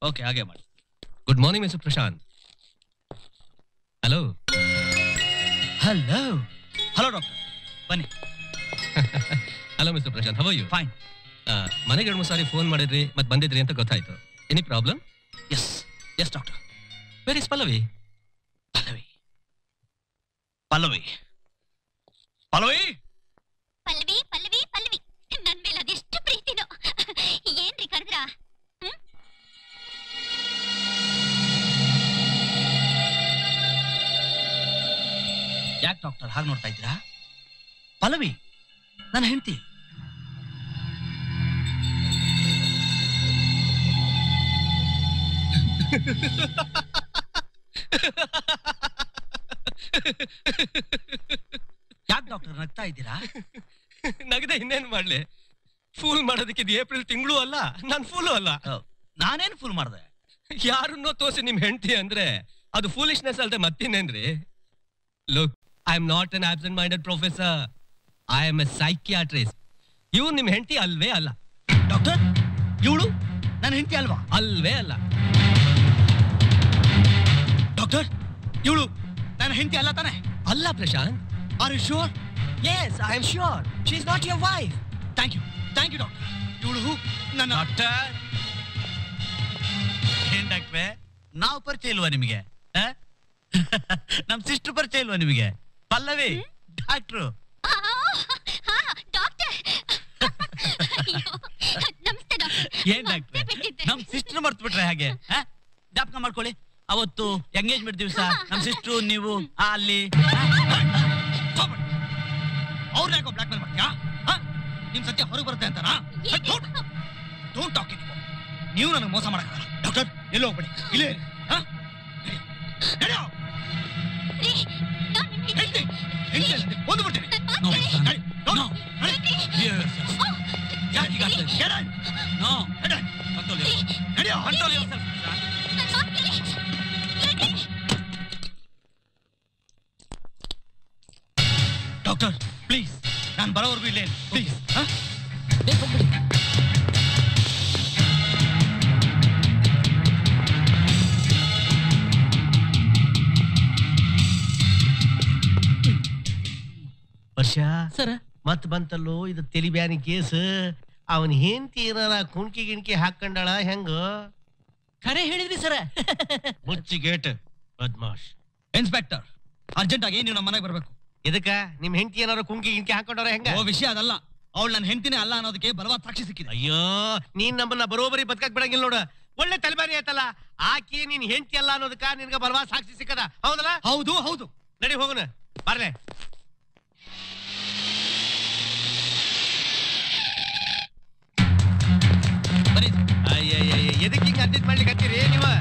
Okay, ಹಾಗೆ ಮಾಡಿ. Good morning mister Prashanth. Hello hello hello doctor, ಬನ್ನಿ. Hello mister Prashanth, how are you? Fine. ಮನೆಗೆ 2-3 ಸಾರಿ ಫೋನ್ ಮಾಡಿದ್ರಿ ಮತ್ತೆ ಬಂದಿದ್ರಿ ಅಂತ ಗೊತ್ತಾಯ್ತು. Any problem? Yes yes doctor. Where is Pallavi? Pallavi Pallavi Pallavi Pallavi Pallavi Pallavi ನನ್ ಮೇಲೆ ಅದೆಷ್ಟು ಪ್ರೀತಿನೋ. ಏನ್ರಿ ಕರೆದ್ರಾ? ಯಾಕೆ ಡಾಕ್ಟರ್ ಹಾಗೆ ನೋಡ್ತಾ ಇದ್ದೀರಾ? ಪಲ್ಲವಿ ನನ್ನ ಹೆಂಡತಿ. ಯಾಕೆ ಡಾಕ್ಟರ್ ನಗ್ತಾ ಇದ್ದೀರಾ? ನಗದೆ ಇನ್ನೇನ್ ಮಾಡ್ಲಿ? ಫೂಲ್ ಮಾಡೋದಕ್ಕೆ ಇದು ಏಪ್ರಿಲ್ ತಿಂಗಳು ಅಲ್ಲ, ನಾನ್ ಫೂಲು ಅಲ್ಲ. ನಾನೇನು ಫುಲ್ ಮಾಡಿದೆ? ಯಾರನ್ನೋ ತೋರಿಸಿ ನಿಮ್ ಹೆಂಡತಿ ಅಂದ್ರೆ ಅದು ಫೂಲಿಶ್ನೆಸ್ ಅಲ್ದೆ ಮತ್ತಿನ್ನೇನ್ರಿ? Look, I am not an absent minded professor. I am a psychiatrist. ಇವ್ರು ನಿಮ್ ಹೆಂಡತಿ ಅಲ್ವೇ ಅಲ್ಲ. ಡಾಕ್ಟರ್, ಇವಳು ನನ್ನ ಹೆಂಡತಿ ಅಲ್ವಾ? ಅಲ್ವೇ ಅಲ್ಲ. ಡಾಕ್ಟರ್, ಇವಳು ನನ್ನ ಹೆಂಡತಿ ಅಲ್ಲ ತಾನೆ? ಅಲ್ಲ Prashanth. Are you sure? Yes, I am sure. She is not your wife. Thank you doctor. ಇವಳು ನನ್ನ ಡಾಕ್ಟರ್. ಏನ್ ಡಾಕ್ಟ್ರೆ, ನಾವು ಪರಿಚಯ ಇಲ್ವಾ ನಿಮಗೆ? ನಮ್ ಸಿಸ್ಟರ್ ಪರಿಚಯ ಇಲ್ವಾ ನಿಮಗೆ? ಪಲ್ಲವಿ ಡಾಕ್ಟ್ರು. ಏನ್ ಡಾಕ್ಟ್ರೆ, ನಮ್ ಸಿಸ್ಟರ್ ಮರ್ತು ಬಿಟ್ರೆ ಹಾಗೆ? ಜ್ಞಾಪಕ ಮಾಡ್ಕೊಳ್ಳಿ, ಅವತ್ತು ಎಂಗೇಜ್ಮೆಂಟ್ ದಿವಸ ನಮ್ ಸಿಸ್ಟ್ರು ನೀವು ಅಲ್ಲಿ. ಅವ್ರ ಯಾಕೋ ಬ್ಲಾಕ್ ಮೇಲ್ ಮಾಡ್ತೀಯಾ? ನಿಮ್ ಸತ್ಯ ಹೊರಗೆ ಬರುತ್ತೆ ಅಂತನಾ? Don't talk it. ನೀವು ನನಗೆ ಮೋಸ ಮಾಡಕ್ಕಾಗಲ್ಲ. ಡಾಕ್ಟರ್, ಎಲ್ಲೋ ಹೋಗ್ಬೇಡಿ, ಇಲ್ಲೇ ಒಂದು ಬಿಡ್ತೀನಿ. ಡಾಕ್ಟರ್ ಪ್ಲೀಸ್, ನಾನು ಬರೋವರೆಗೂ ಇಲ್ಲೇ ಪ್ಲೀಸ್. ವರ್ಷ ಸರ ಮತ್ ಬಂತಲ್ಲೋ ಇದು ತೆಲಿಬ್ಯಾನಿ ಕೇಸ್. ಅವನ್ ಹೆಂಡತಿ ಏನಾರ ಕುಣ್ಕಿ ಗಿಣ್ಕಿ ಹಾಕೊಂಡಾಳ ಹೆಂಗ? ಖರೆ ಹೇಳಿದ್ರಿ ಸರ. ಮುಚ್ಚಿ ಗೇಟ್ ಬದ್ಮಾಶ್. ಇನ್ಸ್ಪೆಕ್ಟರ್, ಅರ್ಜೆಂಟ್ ಆಗಿ ನೀವು ನಮ್ಮ ಮನೆಗೆ ಬರ್ಬೇಕು. ಇದಕ್ಕ ನಿಮ್ ಹೆಂಡತಿ ಏನಾರ ಕುಣ್ಕಿ ಗಿಣ್ಕಿ ಹಾಕೊಂಡಾರ ಹೆಂಗ? ಓ ವಿಷಯ ಅದಲ್ಲ, ಅವಳು ನನ್ನ ಹೆಂಡತಿನೇ ಅಲ್ಲ ಅನ್ನೋದಕ್ಕೆ ಬಲವಾದ ಸಾಕ್ಷಿ ಸಿಕ್ಕಿದೆ. ಅಯ್ಯೋ, ನೀನ್ ನಮ್ಮನ್ನ ಬರೋಬರಿ ಬದುಕಕ್ ಬಿಡಂಗಿಲ್ಲ ನೋಡ. ಒಳ್ಳೆ ತಲೆಬಾರಿ ಆಯ್ತಲ್ಲ. ಆಕೆ ನೀನ್ ಹೆಂಡತಿ ಅಲ್ಲ ಅನ್ನೋದಕ್ಕ ನಿನ್ಗ ಬಲವಾದ ಸಾಕ್ಷಿ ಸಿಕ್ಕದ, ಹೌದಲ್ಲ? ಹೌದು ಹೌದು. ನಡಿ ಹೋಗೋಣ, ಬರ್ಲೆ. ಎದಕ್ಕೆ ಹಿಂಗ ಅಡ್ಜಸ್ಟ್ ಮಾಡ್ಲಿಕ್ಕೆ ಹತ್ತೀರಿ ನೀವು?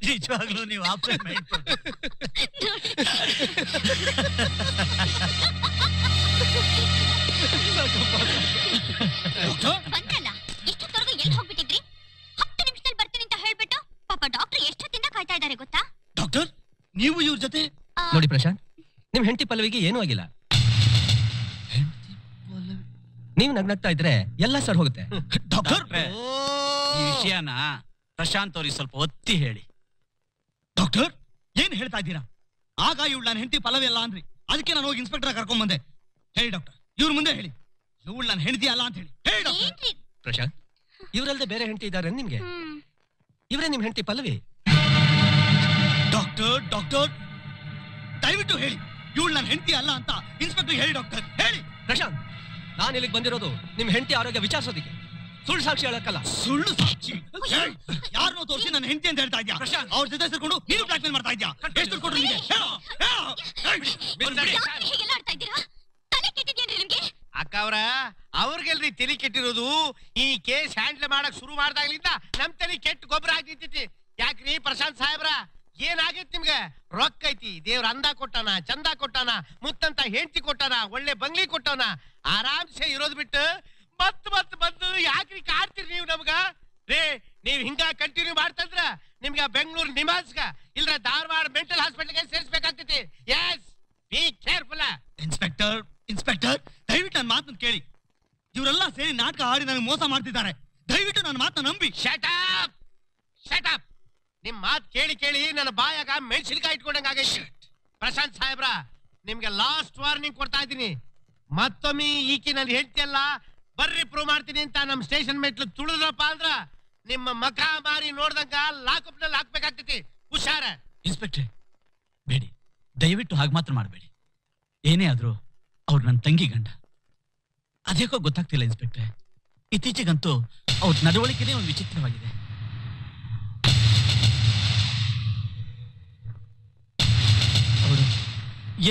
ನಿಜವಾಗ್ಲೂ ನೀವು ಆಪ್ಷನ್ ಬಂದ್ರಲ್ಲ, ಇಷ್ಟೊತ್ತವರೆಗೂ ಎಲ್ಲಿ ಹೋಗ್ಬಿಟ್ಟಿದ್ರಿ? 10 ನಿಮಿಷದಲ್ಲಿ ಬರ್ತೀನಿ ಅಂತ ಹೇಳ್ಬಿಟ್ಟು ಪಾಪ ಡಾಕ್ಟರ್ ಎಷ್ಟೊತ್ತಿಂದ ಕಾಯ್ತಾ ಇದ್ದಾರೆ ಗೊತ್ತಾ? ಡಾಕ್ಟರ್, ನೀವು ಇವ್ರ ಜೊತೆ? ನೋಡಿ ಪ್ರಶಾಂತ್, ನಿಮ್ ಹೆಂಡತಿ ಪಲ್ಲವಿಗೆ ಏನೂ ಆಗಿಲ್ಲ. ನೀವು ನಗ್ನಗ್ತಾ ಇದ್ರೆ ಎಲ್ಲ ಸರ್ ಹೋಗುತ್ತೆ. ಡಾಕ್ಟರ್, ಈ ವಿಷಯನ ಪ್ರಶಾಂತ್ ಅವ್ರಿಗೆ ಸ್ವಲ್ಪ ಒತ್ತಿ ಹೇಳಿ. ಡಾಕ್ಟರ್, ಏನ್ ಹೇಳ್ತಾ ಇದ್ದೀರಾ? ಆಗ ಇವಳು ನನ್ನ ಹೆಂಡತಿ ಪಲ್ಲವಿ ಅಲ್ಲ ಅಂದ್ರಿ, ಅದಕ್ಕೆ ನಾನು ಹೋಗಿ ಇನ್ಸ್ಪೆಕ್ಟರ್ ಕರ್ಕೊಂಡ್ ಬಂದೆ. ಹೇಳಿ ಡಾಕ್ಟರ್, ಇವ್ರ ಮುಂದೆ ಹೇಳಿ, ಇವಳು ನನ್ನ ಹೆಂಡತಿ ಅಲ್ಲ ಅಂತ ಹೇಳಿ. ಹೇಳಿ ಡಾಕ್ಟರ್. ಪ್ರಶಾಂತ್, ಇವರಲ್ದೆ ಬೇರೆ ಹೆಂಡತಿ ಇದ್ದಾರೆ ನಿಮ್ಗೆ? ಇವರೇ ನಿಮ್ ಹೆಂಡತಿ ಪಲ್ಲವಿ. ಡಾಕ್ಟರ್ ಡಾಕ್ಟರ್, ದಯವಿಟ್ಟು ಹೇಳಿ, ಇವಳು ನನ್ನ ಹೆಂಡತಿ ಅಲ್ಲ ಅಂತ ಇನ್ಸ್ಪೆಕ್ಟರ್ ಹೇಳಿ. ಡಾಕ್ಟರ್ ಹೇಳಿ. ಪ್ರಶಾಂತ್, ನಾನು ಇಲ್ಲಿಗೆ ಬಂದಿರೋದು ನಿಮ್ ಹೆಂಡತಿ ಆರೋಗ್ಯ ವಿಚಾರಿಸೋದಿಕ್ಕೆ, ಸುಳ್ಳು ಸಾಕ್ಷಿ ಹೇಳಕ್ಕಲ್ಲ. ಸುಳ್ಳು ಸಾಕ್ಷಿ? ಯಾರನ್ನೋ ತೋರಿಸಿ ನನ್ನ ಹೆಂಡತಿ ಅಂತ ಹೇಳ್ತಾ ಇದ್ಯಾ? ಅವ್ರ ಜೊತೆ ಸೇರ್ಕೊಂಡು ನೀವು ಬ್ಲಾಕ್ ಮೇಲ್ ಮಾಡ್ತಾ ಇದ್ಯಾ? ಎಷ್ಟು ದುಡ್ಡು ಕೊಡ್ರಿ ನಿಮಗೆ? ಹೀಗೆಲ್ಲ ಆಡ್ತಾ ಇದ್ದೀರಾ? ತಲೆ ಕೆಟ್ಟಿದ್ಯೇನ್ರಿ ನಿಮ್ಗೆ? ಅಕ್ಕ ಅವ್ರ ಅವ್ರಿಗೆಲ್ರಿ ತಲೆ ಕೆಟ್ಟಿರೋದು. ಈ ಕೇಸ್ ಹ್ಯಾಂಡಲ್ ಮಾಡಕ್ ಶುರು ಮಾಡ್ದಾಗ್ಲಿಂದ ನಮ್ ತಲೆ ಕೆಟ್ಟ ಗೊಬ್ಬರ ಆಗಿರ್ತೈತಿ. ಯಾಕ್ರಿ ಪ್ರಶಾಂತ್ ಸಾಹೇಬ್ರ, ಏನಾಗೈತಿ ನಿಮ್ಗೆ? ರೊಕ್ಕ ಐತಿ, ದೇವ್ರ ಅಂದ ಕೊಟ್ಟಾನ, ಚಂದ ಕೊಟ್ಟಾನ, ಮುತ್ತಂತ ಹೆಂಡತಿ ಕೊಟ್ಟಾನ, ಒಳ್ಳೆ ಬಂಗ್ಲಿ ಕೊಟ್ಟಾನ. ಆರಾಮ್ಸೆ ಇರೋದ್ ಬಿಟ್ಟು ಮತ್ ಬಂದು ಯಾಕ್ರಿ ಕಾಡ್ತೀರಿ ನೀವು ನಮ್ಗ? ರೇ, ನೀವ್ ಹಿಂಗ ಕಂಟಿನ್ಯೂ ಮಾಡ್ತಂದ್ರ ನಿಮ್ಗ ಬೆಂಗಳೂರು ನಿಮಾಸ್ಗ ಇಲ್ರ ಧಾರವಾಡ ಮೆಂಟಲ್ ಹಾಸ್ಪಿಟಲ್ಗೆ ಸೇರಿಸಬೇಕಾಗ್ತೈತಿ. Yes, be careful. ಇನ್ಸ್ಪೆಕ್ಟರ್, ದಯವಿಟ್ಟು ನನ್ನ ಮಾತನ್ನ ಕೇಳಿ. ಇವರೆಲ್ಲ ಸೇರಿ ನಾಟಕ ಆಡಿ ನನಗೆ ಮೋಸ ಮಾಡ್ತಿದ್ದಾರೆ. ದಯವಿಟ್ಟು ನನ್ನ ಮಾತನ್ನ ನಂಬಿ. Shut up. ನಿಮ್ ಮಾತ್ ಕೇಳಿ ಕೇಳಿ ನನ್ನ ಬಾಯಾಗ ಮೆಣಸಿನಕಾಯಿ ಇಟ್ಕೊಂಡಂಗ ಆಗೈತಿ. ಪ್ರಶಾಂತ್ ಸಾಹೇಬ್ರ, ನಿಮ್ಗೆ ಲಾಸ್ಟ್ ವಾರ್ನಿಂಗ್ ಕೊಡ್ತಾ ಇದ್ದೀನಿ. ಮತ್ತೊಮ್ಮೆ ಈಕಿ ನನ್ನ ಹೆಂಡತಿಯಲ್ಲ, ಬರ್ರಿ ಪ್ರೂವ್ ಮಾಡ್ತೀನಿ ಅಂತ ನಮ್ ಸ್ಟೇಷನ್ ಮೆಟ್ಲು ತುಳಿದ್ರಪ್ಪ ಅಂದ್ರ ನಿಮ್ಮ ಮಖ ಮಾರಿ ನೋಡ್ದಂಗ ಲಾಕಪ್ ನಲ್ಲಿ ಹಾಕ್ಬೇಕಾಗ್ತೈತಿ. ಹುಷಾರ. ಇನ್ಸ್ಪೆಕ್ಟ್ರೆ, ಬೇಡಿ, ದಯವಿಟ್ಟು ಹಾಗೆ ಮಾತ್ರ ಮಾಡಬೇಡಿ. ಏನೇ ಆದ್ರೂ ಅವ್ರು ನನ್ನ ತಂಗಿ ಗಂಡ. ಅದೇಕೋ ಗೊತ್ತಾಗ್ತಿಲ್ಲ ಇನ್ಸ್ಪೆಕ್ಟ್ರೆ. ಇತ್ತೀಚೆಗಂತೂ ಅವ್ರ ನಡವಳಿಕೆನೇ ಒಂದು ವಿಚಿತ್ರವಾಗಿದೆ. ಅವರು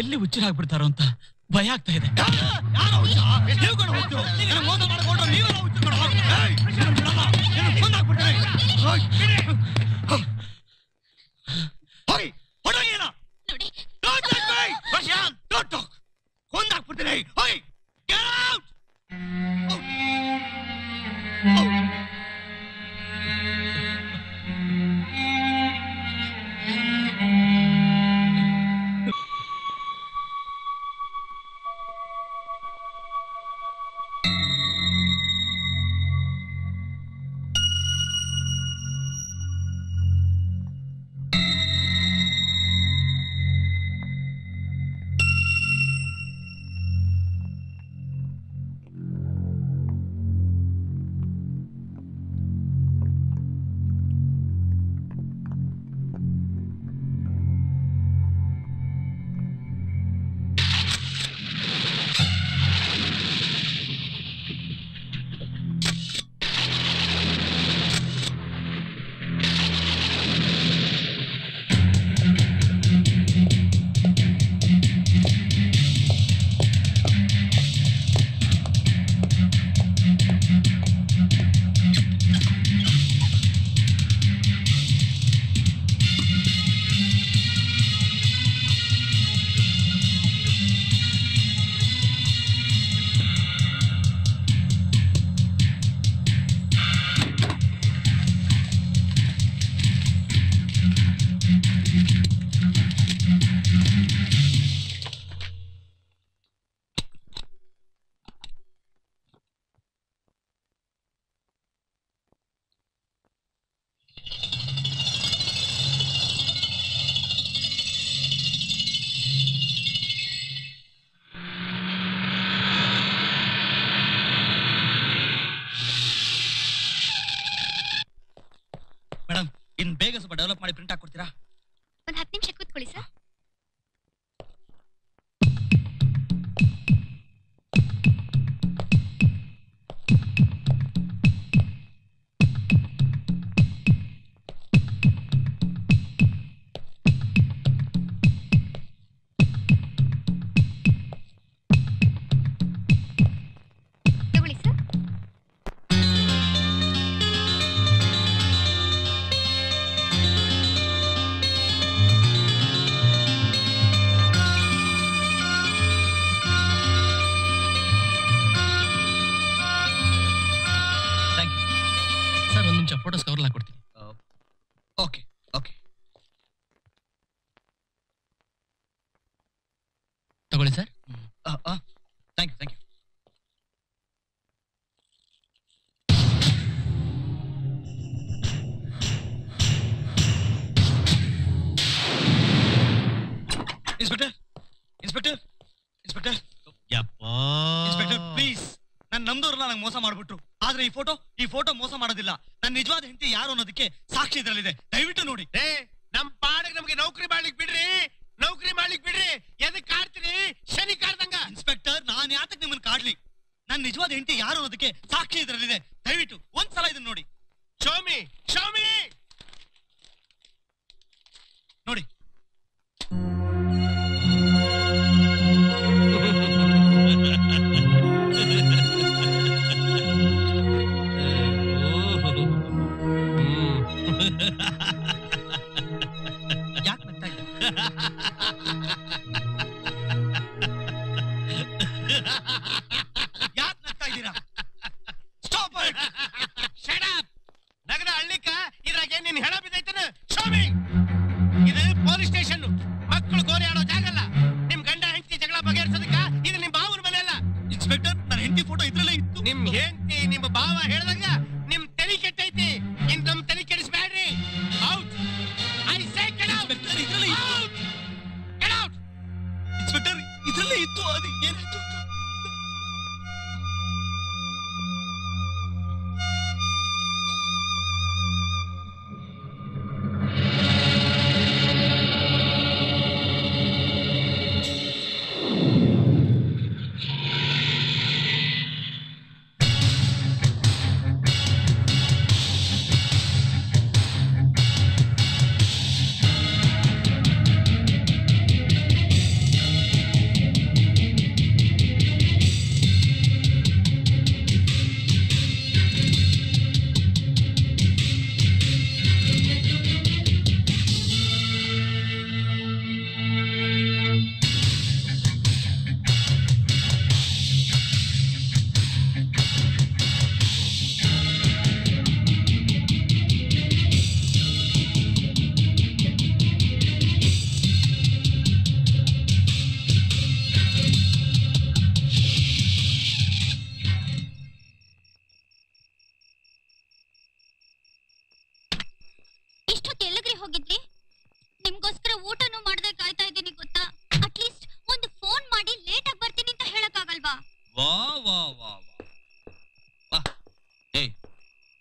ಎಲ್ಲಿ ಹುಚ್ಚರಾಗ್ಬಿಡ್ತಾರೋ ಅಂತ ಭಯ ಆಗ್ತಾ ಇದೆ. ಮೇಡಮ್, ಇನ್ ಬೇಗ ಸ್ವಲ್ಪ ಡೆವಲಪ್ ಮಾಡಿ ಪ್ರಿಂಟ್ ಹಾಕೊಡ್ತೀರಾ? ಒಂದು 10 ನಿಮಿಷ ಕೂತ್ಕೊಳ್ಳಿ ಸರ್. ತಗೊಳ್ಳಿ ಸರ್. ಸರ್, ಒಂದು ನಿಮಿಷ ಫೋಟೋಸ್ ಕವರ್ ಹಾಕೊಡ್ತೀನಿ. ಓಕೆ ಓಕೆ, ತಗೊಳ್ಳಿ sir. Thank you thank you. Inspector inspector inspector inspector, please, ನನ್ನ ನಮ್ದವ್ರಲ್ಲ ನಂಗೆ ಮೋಸ ಮಾಡ್ಬಿಟ್ರು. ಆದ್ರೆ ಈ ಫೋಟೋ ಮೋಸ ಮಾಡೋದಿಲ್ಲ. ನನ್ನ ನಿಜವಾದ ಹೆಂಡತಿ ಯಾರು ಅನ್ನೋದಕ್ಕೆ ಸಾಕ್ಷಿ ಇದ್ರಲ್ಲಿದೆ. ದಯವಿಟ್ಟು ನೋಡಿ. ನಮ್ ಪಾಡಿಗೆ ನಮ್ಗೆ ನೌಕರಿ ಮಾಡ್ಲಿಕ್ ಬಿಡ್ರಿ. ಎದಕ್ ಕಾಡ್ತೀರಿ? ಶನಿ ಕಾಡ್ದಂಗ. ಇನ್ಸ್ಪೆಕ್ಟರ್, ನಾನ್ ಯಾತಕ್ ನಿಮ್ಮನ್ನ ಕಾಡ್ಲಿ? ನನ್ನ ನಿಜವಾದ ಹೆಂಡತಿ ಯಾರು ಅನ್ನೋದಕ್ಕೆ ಸಾಕ್ಷಿ ಇದ್ರಲ್ಲಿದೆ. ದಯವಿಟ್ಟು ಒಂದ್ಸಲ ಇದನ್ನ ನೋಡಿ. ಶೋಮಿ ನೋಡಿ. ಯಾಕೆ ನಗ್ತಾ ಇದ್ದೀರಾ? Stop it. Shut up. ನಗರ ಹಳ್ಳಿಕ ಇದ್ರಾಗ ಏನ್ ನಿನ್ ಹೆಣ ಬಿದ್ದೈತನ? ಶೋಮಿ, ಇದು ಪೊಲೀಸ್ ಸ್ಟೇಷನ್, ಮಕ್ಕಳು ಗೋರಿ ಆಡೋ ಜಾಗ ಅಲ್ಲ. ನಿಮ್ ಗಂಡ ಹೆಂಡತಿ ಜಗಳ ಬಗೆಹರಿಸೋದಕ್ಕ ಇದು ನಿಮ್ ಬಾವನ ಮನೆ ಅಲ್ಲ. ಇನ್ಸ್ಪೆಕ್ಟರ್, ನನ್ನ ಹೆಂಡತಿ ಫೋಟೋ ಇದ್ರಲ್ಲೇ ಇತ್ತು. ನಿಮ್ ಹೆಂಡತಿ ನಿಮ್ಮ ಬಾವ ಹೇಳ್ದಂಗ ನಿಮ್ ತಲೆ ಕೆಟ್ಟೈತಿ. ಇನ್ ನಮ್ ತಲೆ ಕೆಡಿಸ್ಬೇಡ್ರಿ. Out. I say get out. Inspector, ಇದ್ರಲ್ಲೇ ಇತ್ತು. Get out. ಇನ್ಸ್ಪೆಕ್ಟರ್, ಇದ್ರಲ್ಲೇ ಇತ್ತು. ಅದು ಏನಾಯ್ತು?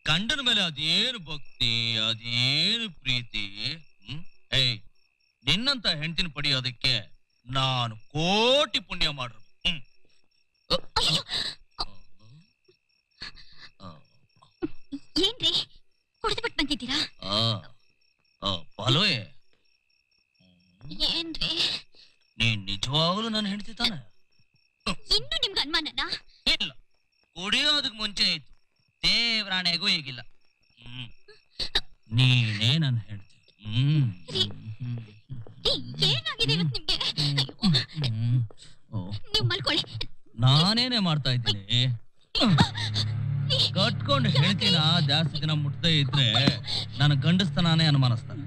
ಗಂಡನ ಮೇಲೆ ಅದೇನು ಭಕ್ತಿ, ಅದೇನು ಪ್ರೀತಿ. ಏಯ್, ನಿನ್ನಂತ ಹೆಂಡತಿನ ಪಡೆಯೋದಕ್ಕೆ ನಾನು ಕೋಟಿ ಪುಣ್ಯ ಮಾಡ್ರು. ಏನ್ರಿ ಕುಡಿದ್ಬಿಟ್ಟು ಬಂದಿದ್ದೀರಾ? ಪಾಲೋಯೆ, ಏನ್ರಿ ನೀನ್ ನಿಜವಾಗ್ಲೂ ನನ್ನ ಹೆಂಡತಿ ತಾನೆ? ಇನ್ನು ನಿಮ್ಗೆ ಅನುಮಾನನಾ? ಇಲ್ಲ, ಕುಡಿಯೋದಕ್ ಮುಂಚೆ ಆಯ್ತು, ದೇವ್ರಾಣೆಗೂ ಈಗಿಲ್ಲ. ನೀನೇ ನನ್ನ ಹೆಂಡತಿ. ಏನಾಗಿದೆ ಇವತ್ತು ನಿಮ್ಗೆ? ನೀವು ಮಲ್ಕೊಳ್ಳಿ. ನಾನೇನೆ ಮಾಡ್ತಾ ಇದ್ದೀನಿ. ಕಟ್ಕೊಂಡು ಹೇಳ್ತೀನ ಜಾಸ್ತಿ ದಿನ ಮುಟ್ದೇ ಇದ್ರೆ ನನ್ನ ಗಂಡಸ್ತನಾನೇ ಅನುಮಾನಿಸ್ತಾನೆ.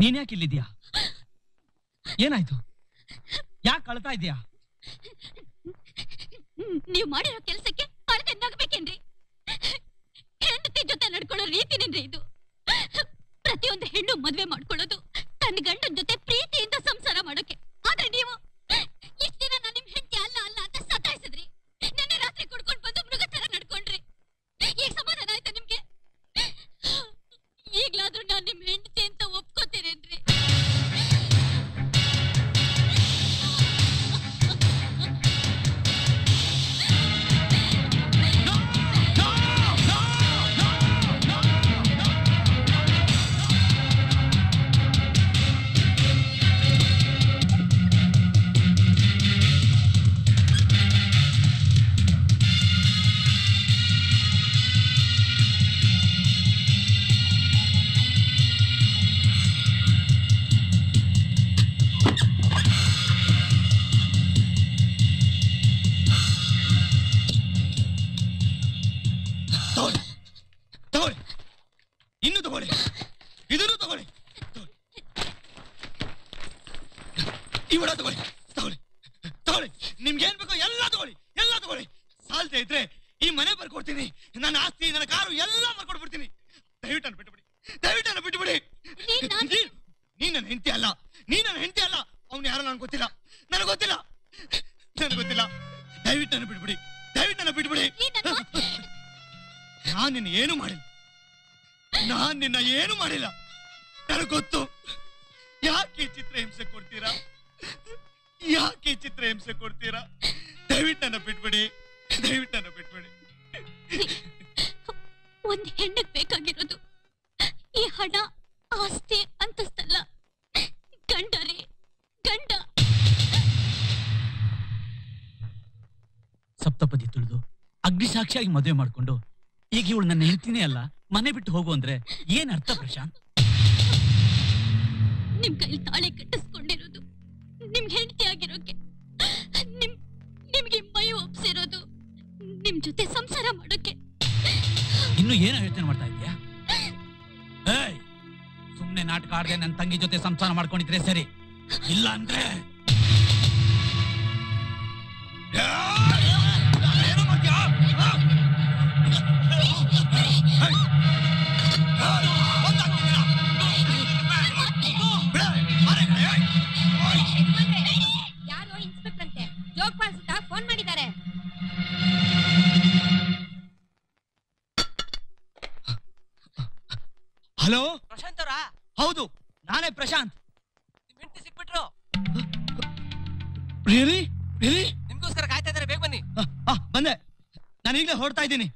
ನೀನ್ ಯಾಕೆ ಇಲ್ಲಿದ್ಯಾ? ಏನಾಯ್ತು? ಯಾಕೆ ಅಳ್ತಾ ಇದ್ಯಾ? ನೀವು ಮಾಡಿರೋ ಕೆಲಸಕ್ಕೆ ಅಳದೆ ನಗಬೇಕೇನ್ರಿ? ಹೆಂಡತಿ ಜೊತೆ ನಡ್ಕೊಳ್ಳೋ ರೀತಿನೇನ್ರಿ ಇದು? ಪ್ರತಿಯೊಂದು ಹೆಣ್ಣು ಮದ್ವೆ ಮಾಡ್ಕೊಳ್ಳೋದು ತನ್ನ ಗಂಡನ ಜೊತೆ ಪ್ರೀತಿಯಿಂದ ಸಂಸಾರ ಮಾಡೋಕೆ. ಆದ್ರೆ ನೀವು ಇಷ್ಟ ದಿನ ನಾನು ನಿಮ್ ಹೆಂಡತಿ ಅಲ್ಲ ಅಲ್ಲ ಅಂತ ಸತಾಯಿಸಿದ್ರಿ. ನೆನ್ನೆ ರಾತ್ರಿ ಕುಡ್ಕೊಂಡು ಬಂದು ಮೃಗ ತರ ನಡ್ಕೊಂಡ್ರಿ. ಈಗ ಸಮಾಧಾನ ಆಯ್ತಾ ನಿಮ್ಗೆ? ಈಗ್ಲಾದ್ರೂ ನಾನು ನಿಮ್ ಹೆಂಡತಿ ಅಂತ ಒಪ್ಕೋತೀರೇನ್ರಿ? ನಿಮ್ಗೆ ಏನ್ ಬೇಕೋ ಎಲ್ಲ ತಗೊಳ್ಳಿ ಸಾಲ್ತಾ ಇದ್ರೆ ಈ ಮನೆ ಬರ್ಕೊಡ್ತೀನಿ, ನನ್ನ ಆಸ್ತಿ, ನನ್ನ ಕಾರು ಎಲ್ಲ ಬರ್ಕೊಡ್ಬಿಡ್ತೀನಿ. ದಯವಿಟ್ಟು ನನ್ನ ಬಿಟ್ಟುಬಿಡಿ. ನೀ ನನ್ನ ಹೆಂಡತಿ ಅಲ್ಲ, ಅವ್ನು ಯಾರೋ ನನಗೆ ಗೊತ್ತಿಲ್ಲ. ದಯವಿಟ್ಟು ನನ್ನ ಬಿಟ್ಬಿಡಿ. ನಾನ್ ನಿನ್ನ ಏನು ಮಾಡಿಲ್ಲ. ನನಗೆ ಗೊತ್ತು ಯಾಕೆ ಚಿತ್ರ ಹಿಂಸೆ ಕೊಡ್ತೀರಾ. ದಯವಿಟ್ಟು ನನ್ನ ಬಿಟ್ಬಿಡಿ. ಒಂದ್ ಹೆಣ್ಣಿಗೆ ಬೇಕಾಗಿರೋದು ಈ ಹಣ, ಆಸ್ತಿ, ಅಂತಸ್ತಲ್ಲ, ಗಂಡ. ಸಪ್ತಪದಿ ತುಳಿದು ಅಗ್ನಿ ಸಾಕ್ಷಿಯಾಗಿ ಮದುವೆ ಮಾಡ್ಕೊಂಡು ಈಗ ಇವಳು ನನ್ನ ಹೆಂಡತಿನೇ ಅಲ್ಲ, ಮನೆ ಬಿಟ್ಟು ಹೋಗು ಅಂದ್ರೆ ಏನ್ ಅರ್ಥ ಪ್ರಶಾಂತ್? ನಿಮ್ ಕೈಲಿ ತಾಳೆ ಕಟ್ಟಿಸ್ಕೊಂಡಿರೋದು ನಿಮ್ ಹೆಂಡತಿ ಆಗಿರೋಕೆ, ನಿಮ್ಗೆ ಮೈ ಒಪ್ಸಿರೋದು ನಿಮ್ ಜೊತೆ ಸಂಸಾರ ಮಾಡೋಕೆ. ಇನ್ನು ಏನೋ ಯೋಚನೆ ಮಾಡ್ತಾ ಇದೀಯಾ? ಸುಮ್ನೆ ನಾಟಕ ಆಡದೆ ನನ್ನ ತಂಗಿ ಜೊತೆ ಸಂಸಾರ ಮಾಡ್ಕೊಂಡಿದ್ರೆ ಸರಿ, ಇಲ್ಲ ಅಂದ್ರೆ ಯಾರೋ ಇನ್ಸ್ಪೆಕ್ಟರ್ ಅಂತೆ ಜೋಗ್ಪಾಲ್ ಸುತ್ತ ಫೋನ್ ಮಾಡಿದ್ದಾರೆ. ಹಲೋ ಪ್ರಶಾಂತ್ ಅವರಾ? ಹೌದು, ನಾನೇ ಪ್ರಶಾಂತ್. ನಿಮ್ ಹೆಂಡತಿ ಸಿಕ್ಬಿಟ್ರು. ರಿಯಲಿ ನಿಮ್ಗೋಸ್ಕರ ಕಾಯ್ತಾ ಇದಾರೆ, ಬೇಗ ಬನ್ನಿ. ಬಂದೆ, ನಾನು ಈಗಲೇ ಹೊರಡ್ತಾ ಇದ್ದೀನಿ.